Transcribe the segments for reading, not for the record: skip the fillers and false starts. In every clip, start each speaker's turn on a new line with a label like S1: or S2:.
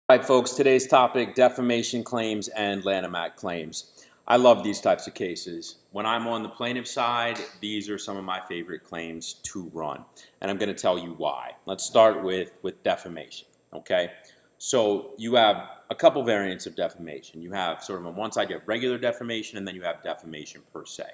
S1: All right, folks, today's topic, defamation claims and Lanham Act claims. I love these types of cases. When I'm on the plaintiff side, these are some of my favorite claims to run, and I'm going to tell you why. Let's start with defamation, okay? So you have a couple variants of defamation. You have sort of on one side, you have regular defamation, and then you have defamation per se,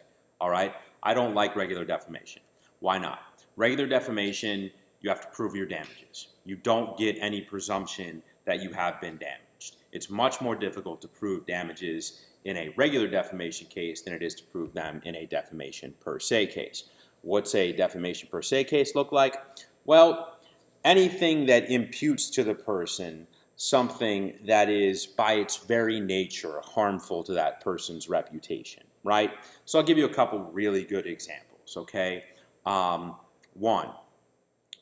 S1: all right? I don't like regular defamation. Why not? Regular defamation, you have to prove your damages. You don't get any presumption that you have been damaged. It's much more difficult to prove damages in a regular defamation case than it is to prove them in a defamation per se case. What's a defamation per se case look like? Well, anything that imputes to the person something that is by its very nature harmful to that person's reputation, right? So I'll give you a couple really good examples, okay? One,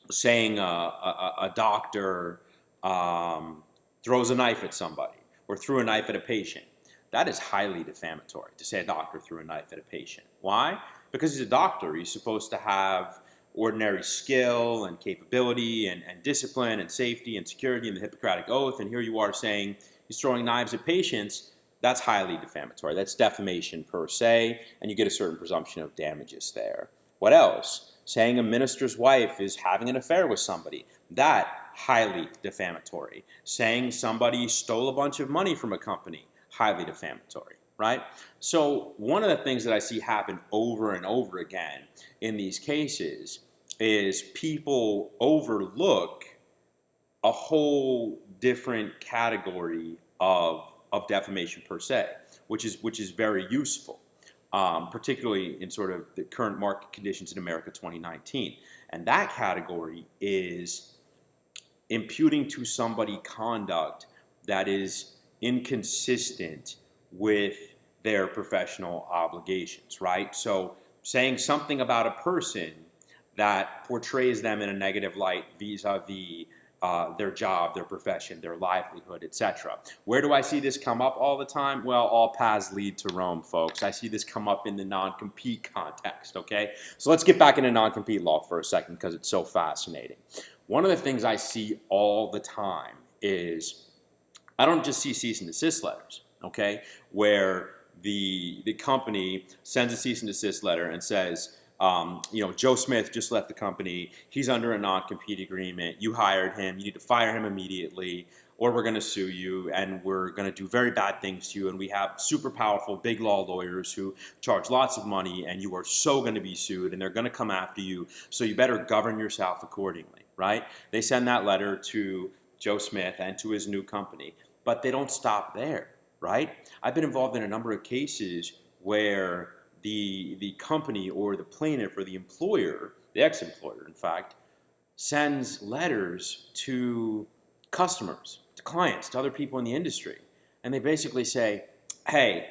S1: saying a doctor throws a knife at somebody or threw a knife at a patient. That is highly defamatory to say a doctor threw a knife at a patient. Why? Because he's a doctor. He's supposed to have ordinary skill and capability and discipline and safety and security and the Hippocratic Oath. And here you are saying he's throwing knives at patients. That's highly defamatory. That's defamation per se, and you get a certain presumption of damages there. What else? Saying a minister's wife is having an affair with somebody. That, highly defamatory. Saying somebody stole a bunch of money from a company, highly defamatory, right? So one of the things that I see happen over and over again in these cases is people overlook a whole different category of defamation per se, which is very useful. Particularly in sort of the current market conditions in America 2019. And that category is imputing to somebody conduct that is inconsistent with their professional obligations, right? So saying something about a person that portrays them in a negative light vis-a-vis their job, their profession, their livelihood, etc. Where do I see this come up all the time? Well, all paths lead to Rome, folks. I see this come up in the non-compete context, okay? So let's get back into non-compete law for a second because it's so fascinating. One of the things I see all the time is I don't just see cease and desist letters, okay, where the company sends a cease and desist letter and says, Joe Smith just left the company. He's under a non-compete agreement. You hired him. You need to fire him immediately, or we're going to sue you, and we're going to do very bad things to you. And we have super powerful big law lawyers who charge lots of money, and you are so going to be sued, and they're going to come after you. So you better govern yourself accordingly, right? They send that letter to Joe Smith and to his new company, but they don't stop there, right? I've been involved in a number of cases where the company or the plaintiff or the employer, the ex-employer in fact, sends letters to customers, to clients, to other people in the industry. And they basically say, hey,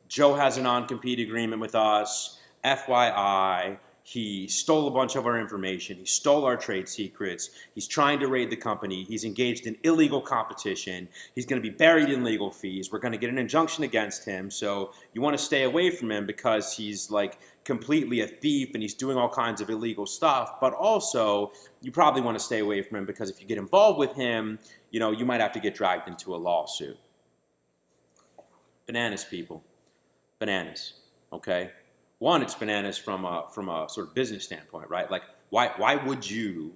S1: Joe has a non-compete agreement with us, FYI, he stole a bunch of our information, he stole our trade secrets, he's trying to raid the company, he's engaged in illegal competition, he's going to be buried in legal fees, we're going to get an injunction against him, so you want to stay away from him because he's like completely a thief and he's doing all kinds of illegal stuff, but also you probably want to stay away from him because if you get involved with him, you might have to get dragged into a lawsuit. Bananas, people. Bananas, okay? One, it's bananas from a sort of business standpoint, right? Like, why would you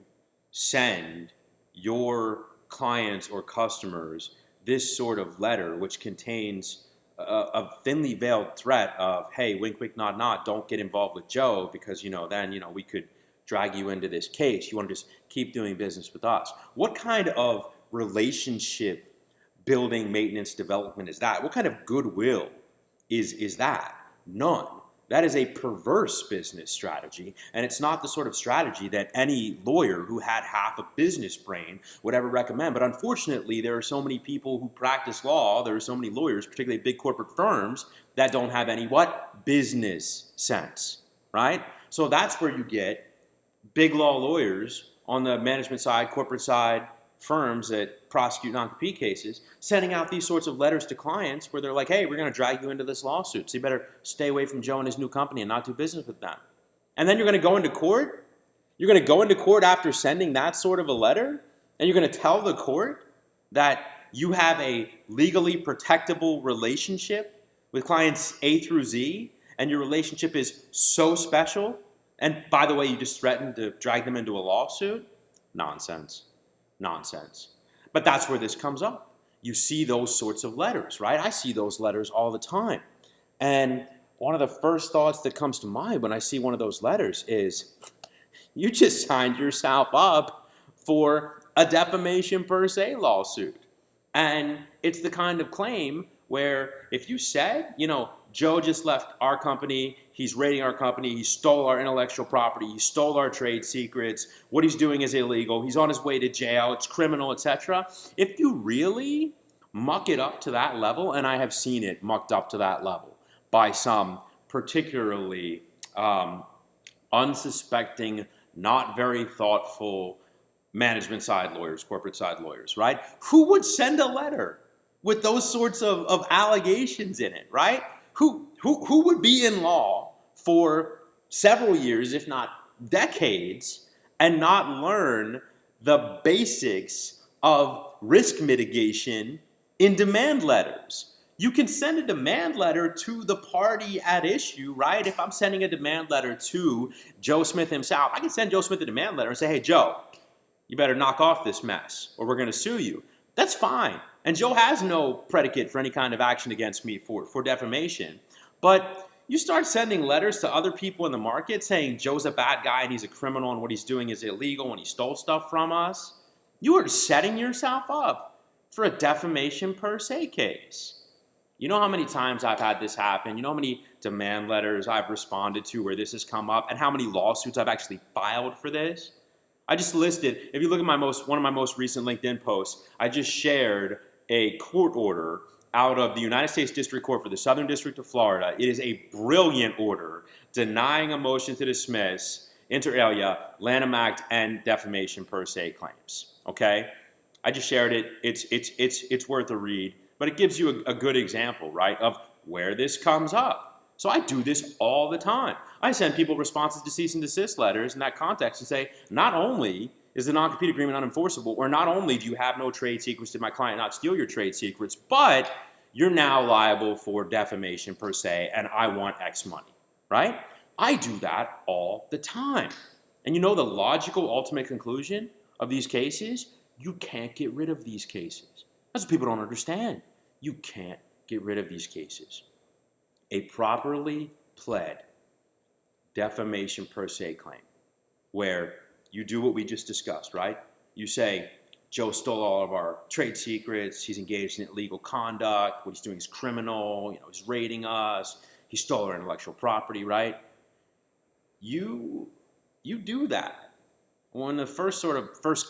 S1: send your clients or customers this sort of letter which contains a thinly veiled threat of, hey, wink, wink, nod, nod, don't get involved with Joe because, then, we could drag you into this case. You want to just keep doing business with us. What kind of relationship building, maintenance, development is that? What kind of goodwill is that? None. That is a perverse business strategy, and it's not the sort of strategy that any lawyer who had half a business brain would ever recommend. But unfortunately, there are so many people who practice law, there are so many lawyers, particularly big corporate firms, that don't have any what? Business sense, right? So that's where you get big law lawyers on the management side, corporate side, firms that prosecute non-compete cases sending out these sorts of letters to clients where they're like, hey, we're going to drag you into this lawsuit, so you better stay away from Joe and his new company and not do business with them. And then you're going to go into court? You're going to go into court after sending that sort of a letter? And you're going to tell the court that you have a legally protectable relationship with clients A through Z, and your relationship is so special, and by the way, you just threatened to drag them into a lawsuit? Nonsense. Nonsense. But that's where this comes up. You see those sorts of letters, right? I see those letters all the time. And one of the first thoughts that comes to mind when I see one of those letters is, you just signed yourself up for a defamation per se lawsuit. And it's the kind of claim where if you said, Joe just left our company, he's raiding our company, he stole our intellectual property, he stole our trade secrets, what he's doing is illegal, he's on his way to jail, it's criminal, etc. If you really muck it up to that level, and I have seen it mucked up to that level by some particularly unsuspecting, not very thoughtful management side lawyers, corporate side lawyers, right? Who would send a letter with those sorts of allegations in it, right? Who would be in law for several years, if not decades, and not learn the basics of risk mitigation in demand letters? You can send a demand letter to the party at issue, right? If I'm sending a demand letter to Joe Smith himself, I can send Joe Smith a demand letter and say, hey, Joe, you better knock off this mess or we're going to sue you. That's fine. And Joe has no predicate for any kind of action against me for defamation. But you start sending letters to other people in the market saying Joe's a bad guy and he's a criminal and what he's doing is illegal and he stole stuff from us. You are setting yourself up for a defamation per se case. You know how many times I've had this happen? You know how many demand letters I've responded to where this has come up and how many lawsuits I've actually filed for this? I just listed, if you look at one of my most recent LinkedIn posts, I just shared a court order out of the United States District Court for the Southern District of Florida. It is a brilliant order denying a motion to dismiss, inter alia, Lanham Act and defamation per se claims. Okay? I just shared it. It's worth a read. But it gives you a good example, right, of where this comes up. So I do this all the time. I send people responses to cease and desist letters in that context and say, not only is the non-compete agreement unenforceable, or not only do you have no trade secrets, did my client not steal your trade secrets, but you're now liable for defamation per se, and I want X money, right? I do that all the time. And you know the logical ultimate conclusion of these cases? You can't get rid of these cases. That's what people don't understand. You can't get rid of these cases. A properly pled defamation per se claim, where you do what we just discussed, right? You say, Joe stole all of our trade secrets, he's engaged in illegal conduct, what he's doing is criminal, he's raiding us, he stole our intellectual property, right? You do that. When the first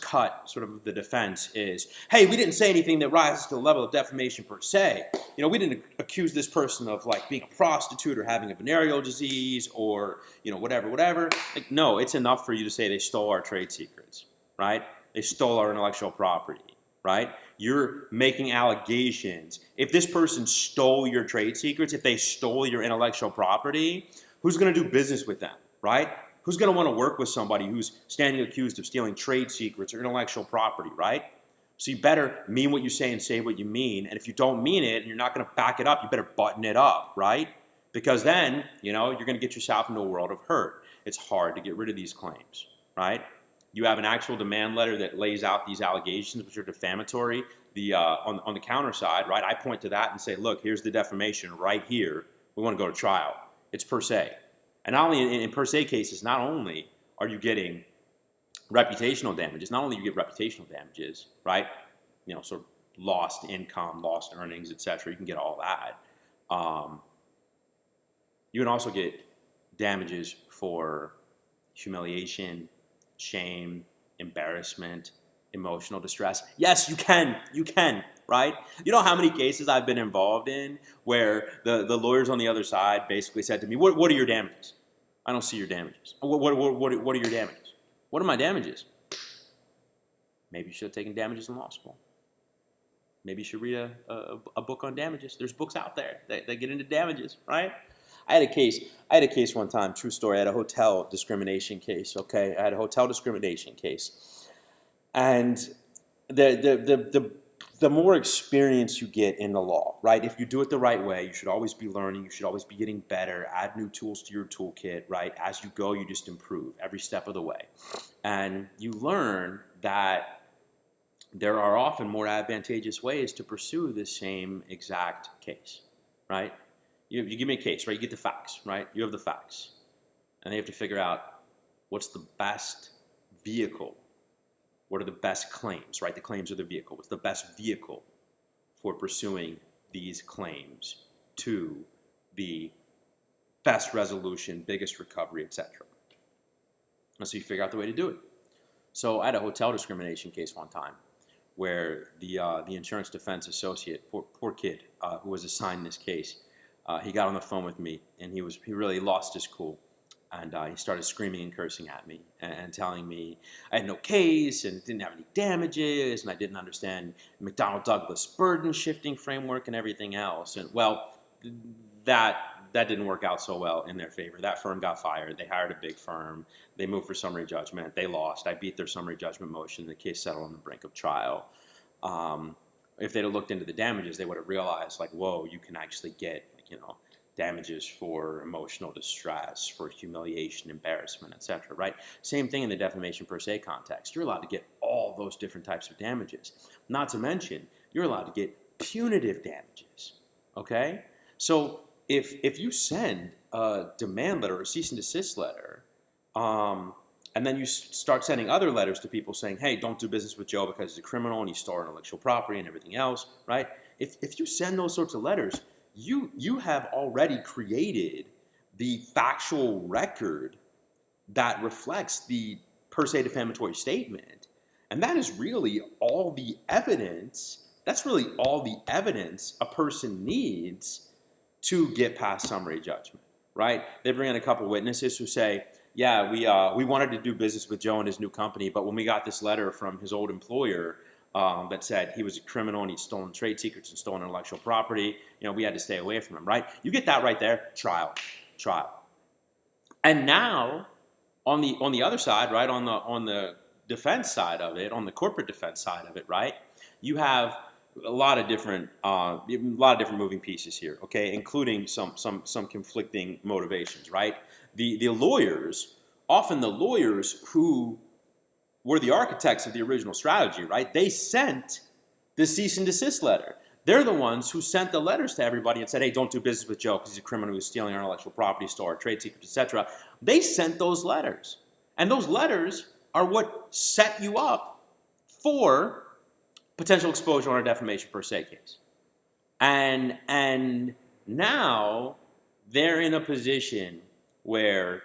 S1: cut of the defense is, hey, we didn't say anything that rises to the level of defamation per se. We didn't accuse this person of being a prostitute or having a venereal disease or whatever. No, it's enough for you to say they stole our trade secrets, right? They stole our intellectual property, right? You're making allegations. If this person stole your trade secrets, if they stole your intellectual property, who's going to do business with them, right? Who's going to want to work with somebody who's standing accused of stealing trade secrets or intellectual property, right? So you better mean what you say and say what you mean. And if you don't mean it and you're not going to back it up, you better button it up, right? Because then, you're going to get yourself into a world of hurt. It's hard to get rid of these claims, right? You have an actual demand letter that lays out these allegations, which are defamatory. On the counter side, right, I point to that and say, look, here's the defamation right here. We want to go to trial. It's per se. And not only in per se cases, not only are you getting reputational damages, not only do you get reputational damages, right? Sort of lost income, lost earnings, etc. You can get all that. You can also get damages for humiliation, shame, embarrassment, emotional distress. Yes, you can, right? You know how many cases I've been involved in where the lawyers on the other side basically said to me, what are your damages? I don't see your damages. What are your damages? What are my damages? Maybe you should have taken damages in law school. Maybe you should read a book on damages. There's books out there that get into damages, right? I had a case one time, true story. I had a hotel discrimination case, okay? I had a hotel discrimination case. And the the more experience you get in the law, right? If you do it the right way, you should always be learning. You should always be getting better. Add new tools to your toolkit, right? As you go, you just improve every step of the way. And you learn that there are often more advantageous ways to pursue the same exact case, right? You give me a case, right? You get the facts, right? You have the facts. And they have to figure out what's the best vehicle. What are the best claims, right? The claims are the vehicle. What's the best vehicle for pursuing these claims to the best resolution, biggest recovery, etc. And so you figure out the way to do it. So I had a hotel discrimination case one time where the insurance defense associate, poor kid, who was assigned this case, he got on the phone with me and he really lost his cool. And he started screaming and cursing at me and telling me I had no case and didn't have any damages and I didn't understand McDonnell Douglas burden shifting framework and everything else. And well, that didn't work out so well in their favor. That firm got fired. They hired a big firm. They moved for summary judgment. They lost. I beat their summary judgment motion. The case settled on the brink of trial. If they'd have looked into the damages, they would have realized, like, whoa, you can actually get, damages for emotional distress, for humiliation, embarrassment, etc., right? Same thing in the defamation per se context. You're allowed to get all those different types of damages. Not to mention, you're allowed to get punitive damages, okay? So if you send a demand letter or a cease and desist letter, and then you start sending other letters to people saying, hey, don't do business with Joe because he's a criminal and he stole intellectual property and everything else, right? If you send those sorts of letters, you have already created the factual record that reflects the per se defamatory statement. And that is really all the evidence, that's really all the evidence a person needs to get past summary judgment, right? They bring in a couple witnesses who say, yeah, we wanted to do business with Joe and his new company, but when we got this letter from his old employer that said he was a criminal and he'd stolen trade secrets and stolen intellectual property, we had to stay away from him, right? You get that right there, trial. And now, on the other side, right, on the defense side of it, on the corporate defense side of it, right, you have a lot of different moving pieces here, okay, including some conflicting motivations, right? The lawyers, often the lawyers who were the architects of the original strategy, right? They sent the cease and desist letter. They're the ones who sent the letters to everybody and said, hey, don't do business with Joe because he's a criminal who's stealing our intellectual property, stole our trade secrets, etc. They sent those letters. And those letters are what set you up for potential exposure on a defamation per se case. And now they're in a position where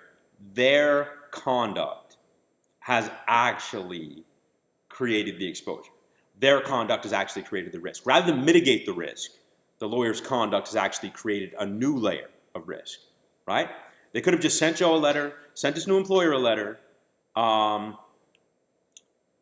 S1: their conduct has actually created the exposure. Their conduct has actually created the risk. Rather than mitigate the risk, the lawyer's conduct has actually created a new layer of risk, right? They could have just sent Joe a letter, sent his new employer a letter, no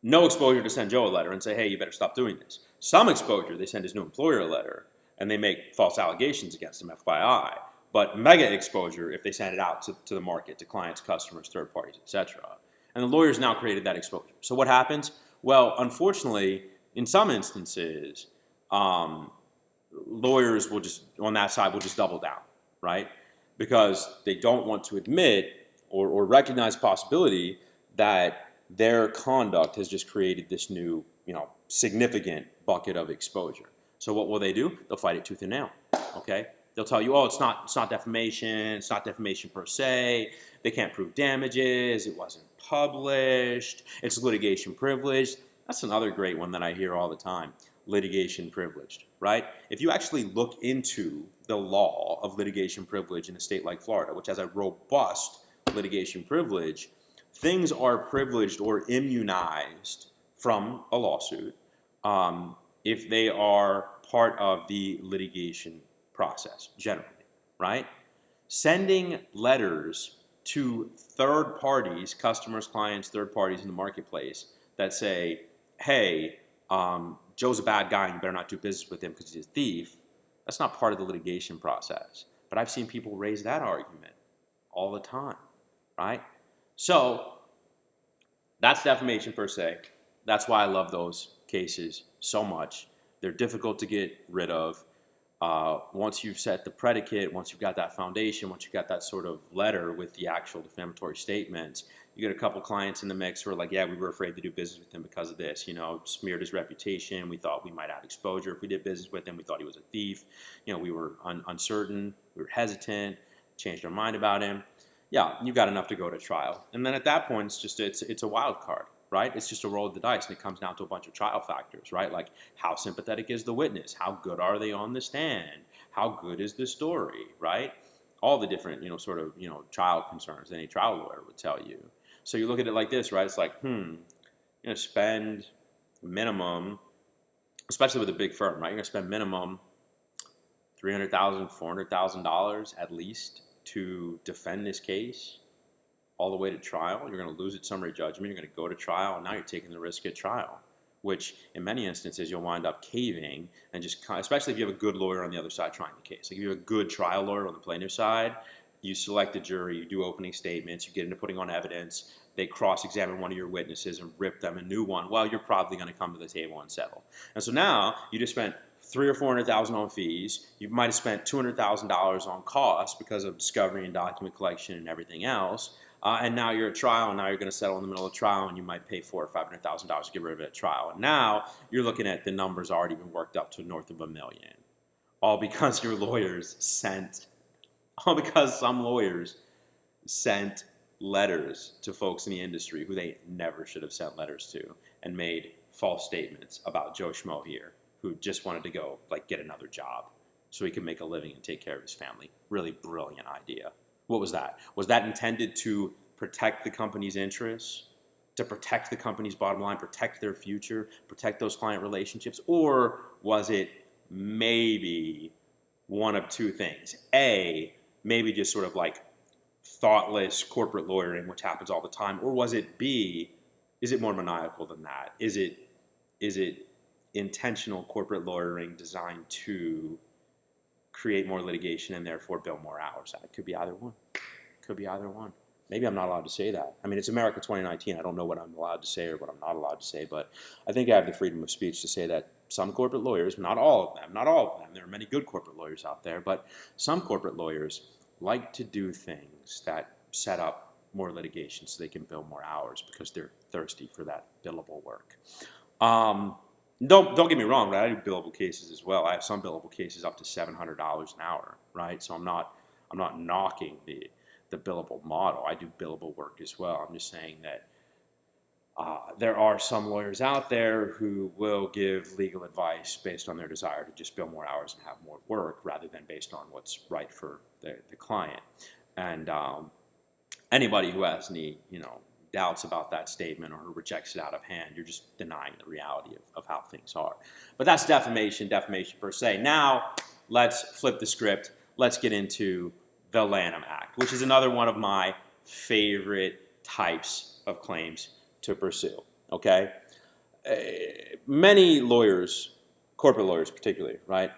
S1: exposure to send Joe a letter and say, hey, you better stop doing this. Some exposure, they send his new employer a letter and they make false allegations against him, FYI. But mega exposure if they send it out to the market, to clients, customers, third parties, etc. And the lawyers now created that exposure. So what happens? Well, unfortunately, in some instances, lawyers will just, on that side, will just double down, right? Because they don't want to admit or recognize possibility that their conduct has just created this new, significant bucket of exposure. So what will they do? They'll fight it tooth and nail, okay? They'll tell you, oh, it's not defamation per se, they can't prove damages, it wasn't published, it's litigation privileged. That's another great one that I hear all the time, litigation privileged, right? If you actually look into the law of litigation privilege in a state like Florida, which has a robust litigation privilege, things are privileged or immunized from a lawsuit if they are part of the litigation process, generally, right? Sending letters to third parties, customers, clients, third parties in the marketplace that say, hey, Joe's a bad guy and you better not do business with him because he's a thief, that's not part of the litigation process. But I've seen people raise that argument all the time, right? So that's defamation per se. That's why I love those cases so much. They're difficult to get rid of. Once you've set the predicate, once you've got that foundation, once you've got that sort of letter with the actual defamatory statements, you get a couple clients in the mix who are like, yeah, we were afraid to do business with him because of this, smeared his reputation. We thought we might have exposure if we did business with him. We thought he was a thief. We were uncertain. We were hesitant, changed our mind about him. Yeah, you've got enough to go to trial. And then at that point, it's a wild card, right? It's just a roll of the dice, and it comes down to a bunch of trial factors, right? Like, how sympathetic is the witness? How good are they on the stand? How good is the story, right? All the different, trial concerns any trial lawyer would tell you. So you look at it like this, right? It's like, spend minimum, especially with a big firm, right? You're going to spend minimum $300,000, $400,000 at least to defend this case all the way to trial. You're going to lose at summary judgment. You're going to go to trial, and now you're taking the risk at trial, which in many instances you'll wind up caving and especially if you have a good lawyer on the other side trying the case. Like if you have a good trial lawyer on the plaintiff's side, you select a jury, you do opening statements, you get into putting on evidence, they cross-examine one of your witnesses and rip them a new one. Well, you're probably going to come to the table and settle. And so now you just spent $300,000 or $400,000 on fees. You might have spent $200,000 on costs because of discovery and document collection and everything else. And now you're at trial, and now you're going to settle in the middle of trial, and you might pay $400,000 or $500,000 to get rid of it at trial. And now you're looking at the numbers already been worked up to north of $1 million, all because some lawyers sent letters to folks in the industry who they never should have sent letters to, and made false statements about Joe Schmo here, who just wanted to go get another job so he could make a living and take care of his family. Really brilliant idea. What was that? Was that intended to protect the company's interests, to protect the company's bottom line, protect their future, protect those client relationships? Or was it maybe one of two things? A, maybe just sort of thoughtless corporate lawyering, which happens all the time. Or was it B, is it more maniacal than that? Is it intentional corporate lawyering designed to create more litigation and therefore bill more hours? It could be either one. Maybe I'm not allowed to say that. I mean, it's America 2019. I don't know what I'm allowed to say or what I'm not allowed to say, but I think I have the freedom of speech to say that some corporate lawyers, not all of them, there are many good corporate lawyers out there, but some corporate lawyers like to do things that set up more litigation so they can bill more hours because they're thirsty for that billable work. Don't get me wrong, right? I do billable cases as well. I have some billable cases up to $700 an hour, right? So I'm not knocking the billable model. I do billable work as well. I'm just saying that there are some lawyers out there who will give legal advice based on their desire to just bill more hours and have more work rather than based on what's right for the client. And anybody who has any, doubts about that statement or who rejects it out of hand, you're just denying the reality of how things are. But that's defamation per se. Now, let's flip the script. Let's get into the Lanham Act, which is another one of my favorite types of claims to pursue, okay? Many lawyers, corporate lawyers particularly, right,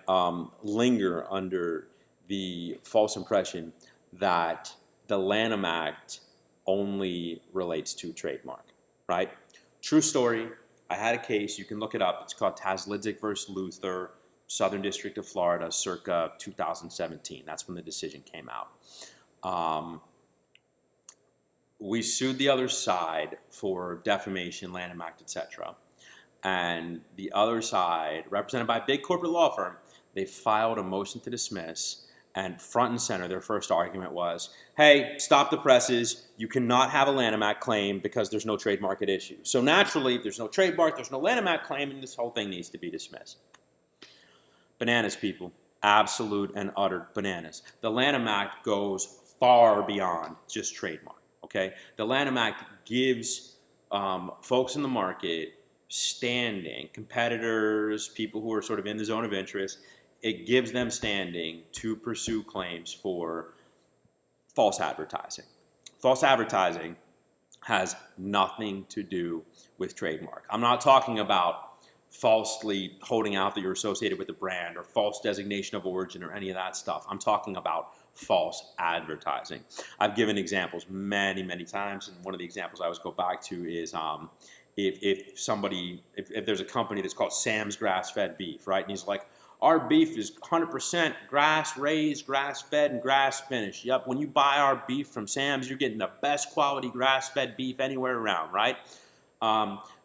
S1: linger under the false impression that the Lanham Act only relates to trademark, right? True story. I had a case. You can look it up. It's called Taslidzik versus Luther, Southern District of Florida, circa 2017. That's when the decision came out. We sued the other side for defamation, Lanham Act, etc. And the other side, represented by a big corporate law firm, they filed a motion to dismiss. And front and center, their first argument was, hey, stop the presses. You cannot have a Lanham Act claim because there's no trademark at issue. So naturally, if there's no trademark, there's no Lanham Act claim, and this whole thing needs to be dismissed. Bananas, people. Absolute and utter bananas. The Lanham Act goes far beyond just trademark, okay? The Lanham Act gives folks in the market standing, competitors, people who are sort of in the zone of interest. It gives them standing to pursue claims for false advertising. False advertising has nothing to do with trademark. I'm not talking about falsely holding out that you're associated with the brand or false designation of origin or any of that stuff. I'm talking about false advertising. I've given examples many, many times, and one of the examples I always go back to is if there's a company that's called Sam's Grass-Fed Beef, right? And he's like, our beef is 100% grass-raised, grass-fed, and grass-finished. Yep, when you buy our beef from Sam's, you're getting the best quality grass-fed beef anywhere around, right?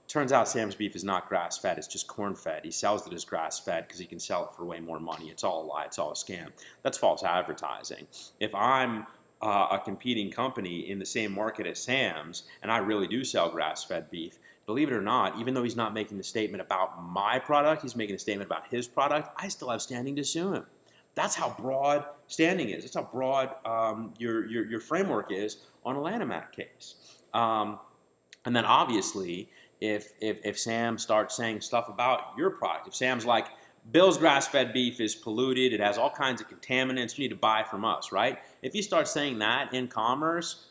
S1: Turns out Sam's beef is not grass-fed, it's just corn-fed. He sells it as grass-fed because he can sell it for way more money. It's all a lie, it's all a scam. That's false advertising. If I'm a competing company in the same market as Sam's, and I really do sell grass-fed beef, believe it or not, even though he's not making the statement about my product, he's making a statement about his product, I still have standing to sue him. That's how broad standing is. That's how broad your framework is on a Lanham Act case. And then obviously, if Sam starts saying stuff about your product, if Sam's like, Bill's grass-fed beef is polluted, it has all kinds of contaminants, you need to buy from us, right? If you start saying that in commerce,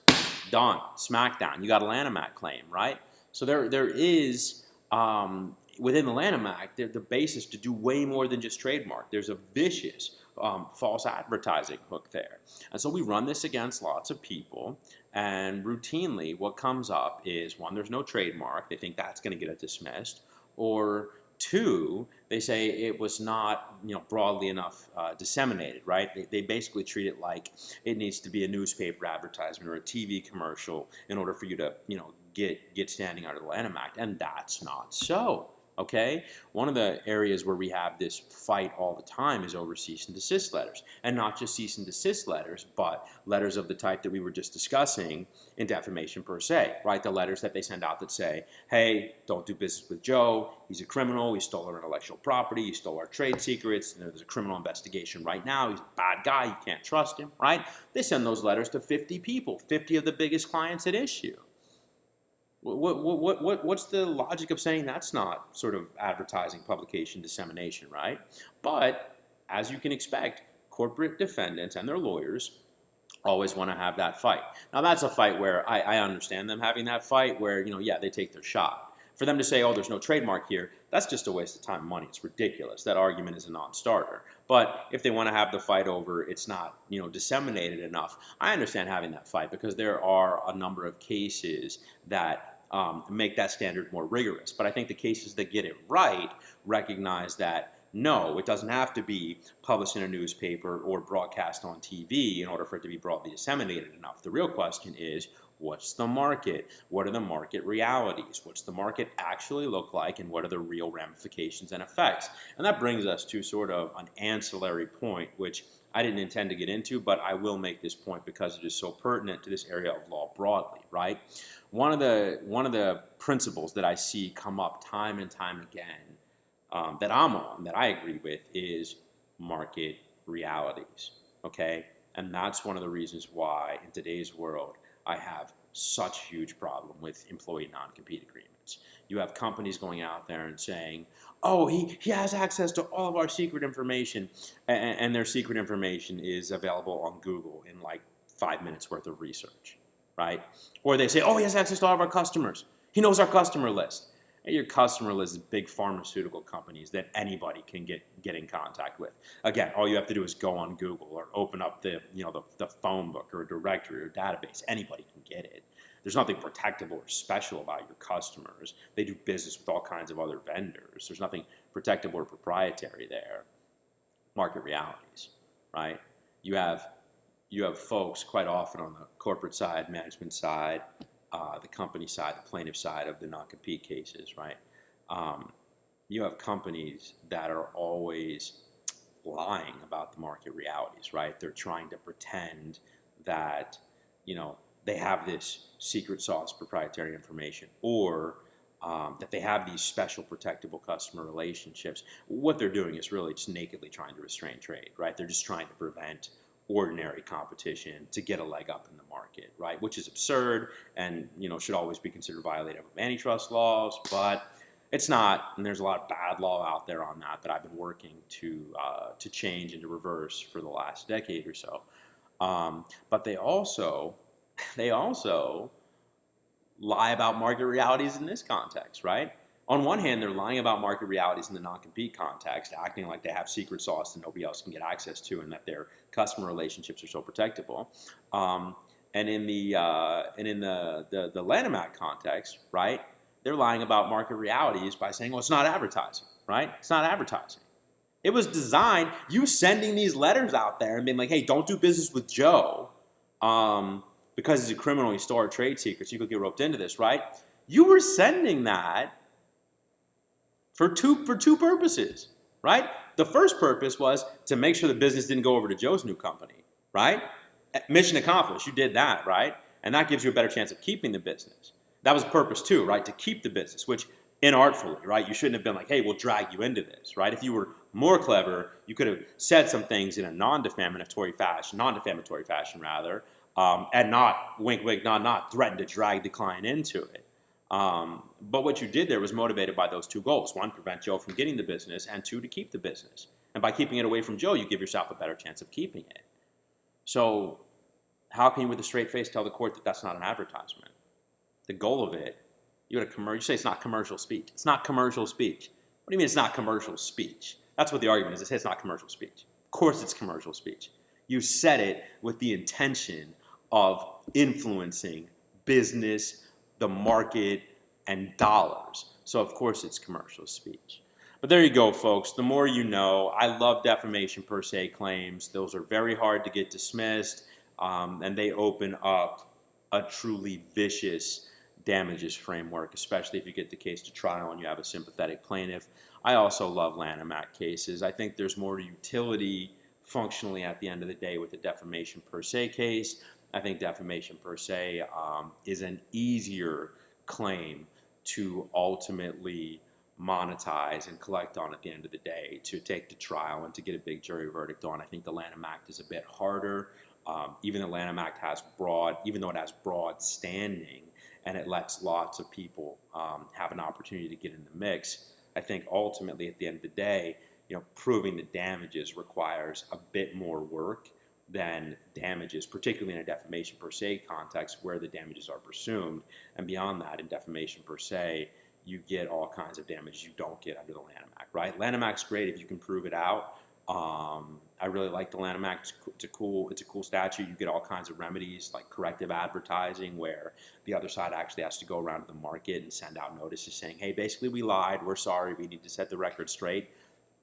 S1: done, smackdown, you got a Lanham Act claim, right? So there is, within the Lanham Act, the basis to do way more than just trademark. There's a vicious false advertising hook there. And so we run this against lots of people, and routinely what comes up is, one, there's no trademark. They think that's going to get it dismissed. Or two, they say it was not broadly enough disseminated, right? They basically treat it like it needs to be a newspaper advertisement or a TV commercial in order for you to get standing under the Lanham Act, and that's not so. Okay? One of the areas where we have this fight all the time is over cease and desist letters. And not just cease and desist letters, but letters of the type that we were just discussing in defamation per se, right? The letters that they send out that say, hey, don't do business with Joe, he's a criminal, he stole our intellectual property, he stole our trade secrets, there's a criminal investigation right now, he's a bad guy, you can't trust him, right? They send those letters to 50 people, 50 of the biggest clients at issue. What's the logic of saying that's not sort of advertising, publication, dissemination, right? But as you can expect, corporate defendants and their lawyers always want to have that fight. Now that's a fight where I understand them having that fight where, yeah, they take their shot. For them to say, oh, there's no trademark here, that's just a waste of time and money. It's ridiculous. That argument is a non-starter. But if they want to have the fight over it's not, disseminated enough, I understand having that fight because there are a number of cases that make that standard more rigorous. But I think the cases that get it right recognize that no, it doesn't have to be published in a newspaper or broadcast on TV in order for it to be broadly disseminated enough. The real question is, what's the market? What are the market realities? What's the market actually look like, and what are the real ramifications and effects? And that brings us to sort of an ancillary point, which I didn't intend to get into, but I will make this point because it is so pertinent to this area of law broadly, right? One of the principles that I see come up time and time again that I'm on, that I agree with, is market realities, okay? And that's one of the reasons why in today's world I have such a huge problem with employee non-compete agreements. You have companies going out there and saying, oh, he has access to all of our secret information, and their secret information is available on Google in like 5 minutes worth of research, right? Or they say, oh, he has access to all of our customers. He knows our customer list. And your customer list is big pharmaceutical companies that anybody can get in contact with. Again, all you have to do is go on Google or open up the phone book or a directory or database. Anybody can get it. There's nothing protectable or special about your customers. They do business with all kinds of other vendors. There's nothing protectable or proprietary there. Market realities, right? You have folks quite often on the corporate side, management side, the company side, the plaintiff side of the non-compete cases, right? You have companies that are always lying about the market realities, right? They're trying to pretend that, they have this secret sauce proprietary information, or that they have these special protectable customer relationships. What they're doing is really just nakedly trying to restrain trade, right? They're just trying to prevent ordinary competition to get a leg up in the market, right? Which is absurd and, should always be considered violative of antitrust laws, but it's not, and there's a lot of bad law out there on that I've been working to change and to reverse for the last decade or so. But they also lie about market realities in this context, right? On one hand, they're lying about market realities in the non-compete context, acting like they have secret sauce that nobody else can get access to, and that their customer relationships are so protectable. And in the Lanham Act context, right, they're lying about market realities by saying, well, it's not advertising, right? It's not advertising. It was designed, you sending these letters out there and being like, hey, don't do business with Joe because he's a criminal, he stole our trade secrets, you could get roped into this, right? You were sending that for two purposes, right? The first purpose was to make sure the business didn't go over to Joe's new company, right? Mission accomplished, you did that, right? And that gives you a better chance of keeping the business. That was purpose two, right? To keep the business, which inartfully, right? You shouldn't have been like, hey, we'll drag you into this, right? If you were more clever, you could have said some things in a non-defamatory fashion, and not, wink, wink, nod, nod, threaten to drag the client into it. But what you did there was motivated by those two goals. One, prevent Joe from getting the business, and two, to keep the business. And by keeping it away from Joe, you give yourself a better chance of keeping it. So how can you with a straight face tell the court that that's not an advertisement? The goal of it, you say it's not commercial speech. It's not commercial speech. What do you mean it's not commercial speech? That's what the argument is. They say it's not commercial speech. Of course it's commercial speech. You said it with the intention of influencing business, the market, and dollars. So of course it's commercial speech. But there you go, folks. The more you know. I love defamation per se claims. Those are very hard to get dismissed, and they open up a truly vicious damages framework, especially if you get the case to trial and you have a sympathetic plaintiff. I also love Lanham Act cases. I think there's more utility functionally at the end of the day with a defamation per se case. I think defamation per se is an easier claim to ultimately monetize and collect on at the end of the day, to take to trial and to get a big jury verdict on. I think the Lanham Act is a bit harder. Even the Lanham Act has even though it has broad standing and it lets lots of people have an opportunity to get in the mix, I think ultimately at the end of the day, proving the damages requires a bit more work than damages, particularly in a defamation per se context where the damages are presumed. And beyond that, in defamation per se, you get all kinds of damages you don't get under the Lanham Act, right? Lanham Act's great if you can prove it out. I really like the Lanham Act. It's a cool statute. You get all kinds of remedies like corrective advertising, where the other side actually has to go around to the market and send out notices saying, hey, basically we lied, we're sorry, we need to set the record straight.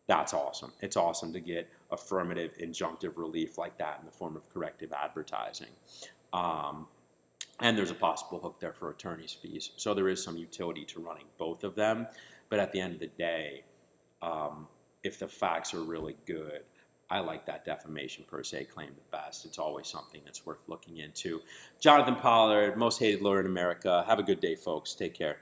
S1: That's awesome. It's awesome to get affirmative injunctive relief like that in the form of corrective advertising. And there's a possible hook there for attorney's fees. So there is some utility to running both of them. But at the end of the day, if the facts are really good, I like that defamation per se claim the best. It's always something that's worth looking into. Jonathan Pollard, most hated lawyer in America. Have a good day, folks. Take care.